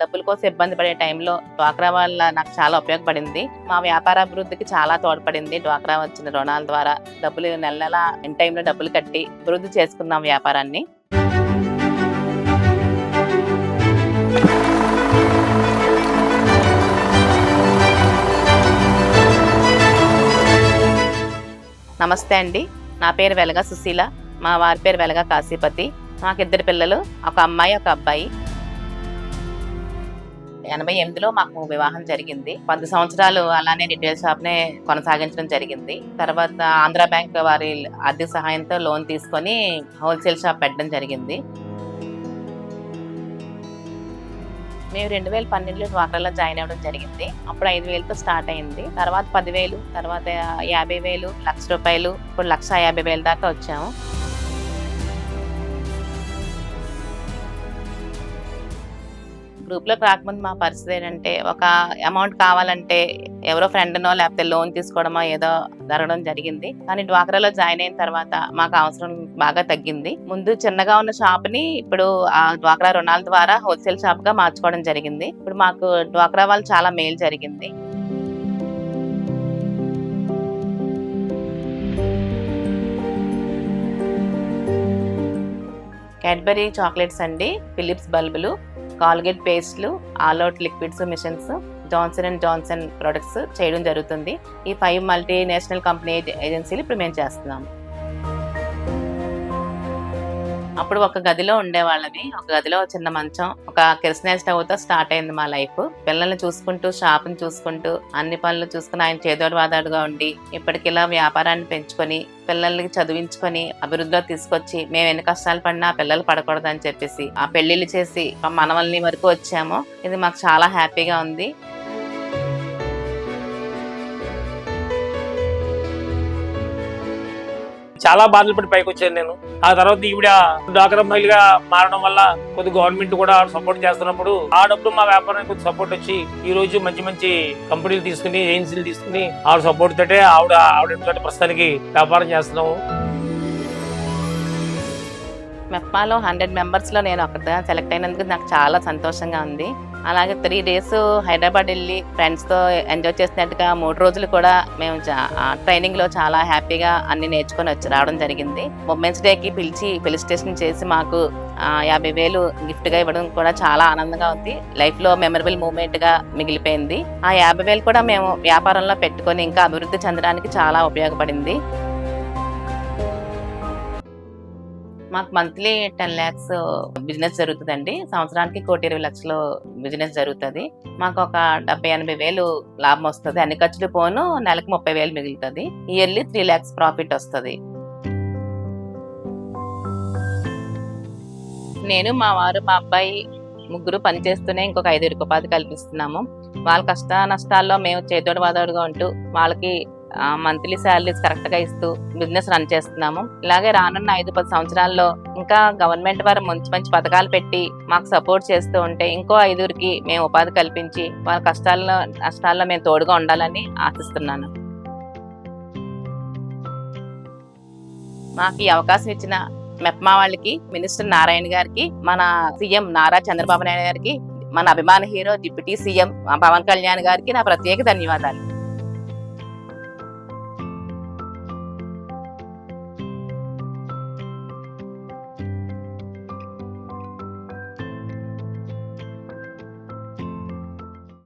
డబ్బుల కోసం ఇబ్బంది పడే టైంలో డ్వాక్రా వల్ల నాకు చాలా ఉపయోగపడింది. మా వ్యాపార అభివృద్ధికి చాలా తోడ్పడింది. డ్వాక్రా వచ్చిన రుణాల ద్వారా డబ్బులు నెల నెల ఇన్ టైంలో డబ్బులు కట్టి అభివృద్ధి చేసుకున్నాం వ్యాపారాన్ని. నమస్తే అండి. నా పేరు వెలగ సుశీల. మా వారి పేరు వెలగ కాశీపతి. మాకు 2 పిల్లలు, ఒక అమ్మాయి, ఒక అబ్బాయి. 88లో మాకు వివాహం జరిగింది. 10 సంవత్సరాలు అలానే రిటైల్ షాప్ నే కొనసాగించడం జరిగింది. తర్వాత ఆంధ్ర బ్యాంక్ వారి ఆర్థిక సహాయంతో లోన్ తీసుకొని హోల్సేల్ షాప్ పెట్టడం జరిగింది. మేము 2012లో డ్వాక్రాలో జాయిన్ అవ్వడం జరిగింది. అప్పుడు 5,000తో స్టార్ట్ అయింది. తర్వాత 10,000, తర్వాత 50,000, ₹1,00,000, ఇప్పుడు 1,50,000 దాకా వచ్చాము. గ్రూప్లోకి రాకముందు మా పరిస్థితి ఏంటంటే, ఒక అమౌంట్ కావాలంటే ఎవరో ఫ్రెండ్నో లేకపోతే లోన్ తీసుకోవడమో ఏదో జరగడం జరిగింది. కానీ డ్వాక్రాలో జాయిన్ అయిన తర్వాత మాకు అవసరం బాగా తగ్గింది. ముందు చిన్నగా ఉన్న షాప్ ని ఇప్పుడు ఆ డ్వాక్రా రుణాల ద్వారా హోల్సేల్ షాప్ గా మార్చుకోవడం జరిగింది. ఇప్పుడు మాకు డ్వాక్రా వాళ్ళు చాలా మేలు జరిగింది. క్యాడ్బరీ చాక్లెట్స్ అండి, ఫిలిప్స్ బల్బులు, కాల్గేట్ పేస్ట్లు, All Out liquids machines, Johnson and Johnson products చేయడం జరుగుతుంది. ఈ 5 మల్టీనేషనల్ కంపెనీ ఏజెన్సీలు ఇప్పుడు మేము చేస్తున్నాము. అప్పుడు ఒక గదిలో ఉండేవాళ్ళని, ఒక గదిలో చిన్న మంచం, ఒక కిరసనాయిల్ స్టవ్తో స్టార్ట్ అయింది మా లైఫ్. పిల్లల్ని చూసుకుంటూ, షాప్ని చూసుకుంటూ, అన్ని పనులు చూసుకుని ఆయన చేదోడు వాదాడుగా ఉండి ఇప్పటికిలా వ్యాపారాన్ని పెంచుకొని పిల్లలకి చదివించుకొని అభివృద్ధిలో తీసుకొచ్చి మేము ఎన్ని కష్టాలు పడినా పిల్లలు పడకూడదని చెప్పేసి ఆ పెళ్లిళ్ళు చేసి మా మనవల్ని వరకు వచ్చాము. ఇది మాకు చాలా హ్యాపీగా ఉంది. చాలా బాధలు పడి పైకి వచ్చాను నేను. ఆ తర్వాత ఈవిడ డ్వాక్రా మహిళగా మారడం వల్ల కొద్ది గవర్నమెంట్ కూడా సపోర్ట్ చేస్తున్నప్పుడు ఆ డబ్బులు మా వ్యాపారానికి కొద్ది సపోర్ట్ వచ్చి ఈ రోజు మంచి మంచి కంపెనీలు తీసుకుని, ఏజెన్సీలు తీసుకుని ఆవిడ సపోర్ట్ తోటే ఆవిడ ప్రస్తుతానికి వ్యాపారం చేస్తున్నాము. మెప్మాలో 100 మెంబర్స్లో నేను ఒకటిగా సెలెక్ట్ అయినందుకు నాకు చాలా సంతోషంగా ఉంది. అలాగే 3 డేస్ హైదరాబాద్ వెళ్ళి ఫ్రెండ్స్తో ఎంజాయ్ చేసినట్టుగా 3 రోజులు కూడా మేము ట్రైనింగ్లో చాలా హ్యాపీగా అన్ని నేర్చుకొని రావడం జరిగింది. ఉమెన్స్ డేకి పిలిచి ఫెలిసిటేషన్ చేసి మాకు 50,000 గిఫ్ట్గా ఇవ్వడం కూడా చాలా ఆనందంగా ఉంది. లైఫ్లో మెమరబుల్ మూమెంట్గా మిగిలిపోయింది. ఆ 50,000 కూడా మేము వ్యాపారంలో పెట్టుకొని ఇంకా అభివృద్ధి చెందడానికి చాలా ఉపయోగపడింది. మాకు మంత్లీ 10 lakhs బిజినెస్ జరుగుతుందండి. సంవత్సరానికి 1,20,00,000 బిజినెస్ జరుగుతుంది. మాకు ఒక 70,000-80,000 లాభం వస్తుంది. అన్ని ఖర్చులు పోను నెలకు 30,000 మిగులుతుంది. ఇయర్లీ 3 lakhs ప్రాఫిట్ వస్తుంది. నేను, మా వారు, మా అబ్బాయి ముగ్గురు పనిచేస్తూనే ఇంకొక 5 ఉపాధి కల్పిస్తున్నాము. వాళ్ళ కష్ట నష్టాల్లో మేము చేదోడు వాదోడుగా ఉంటూ వాళ్ళకి మంత్లీ శాలరీస్ కరెక్ట్గా ఇస్తూ బిజినెస్ రన్ చేస్తున్నాము. ఇలాగే రానున్న 5-10 సంవత్సరాల్లో ఇంకా గవర్నమెంట్ వారు మంచి మంచి పథకాలు పెట్టి మాకు సపోర్ట్ చేస్తూ ఉంటే ఇంకో 5కి మేము ఉపాధి కల్పించి వాళ్ళ నష్టాల్లో మేము తోడుగా ఉండాలని ఆశిస్తున్నాను. మాకు ఈ అవకాశం ఇచ్చిన మెప్మా వాళ్ళకి, మినిస్టర్ నారాయణ గారికి, మన సీఎం నారా చంద్రబాబు నాయుడు గారికి, మన అభిమాన hero deputy CM Pawan Kalyan గారికి నా ప్రత్యేక ధన్యవాదాలు.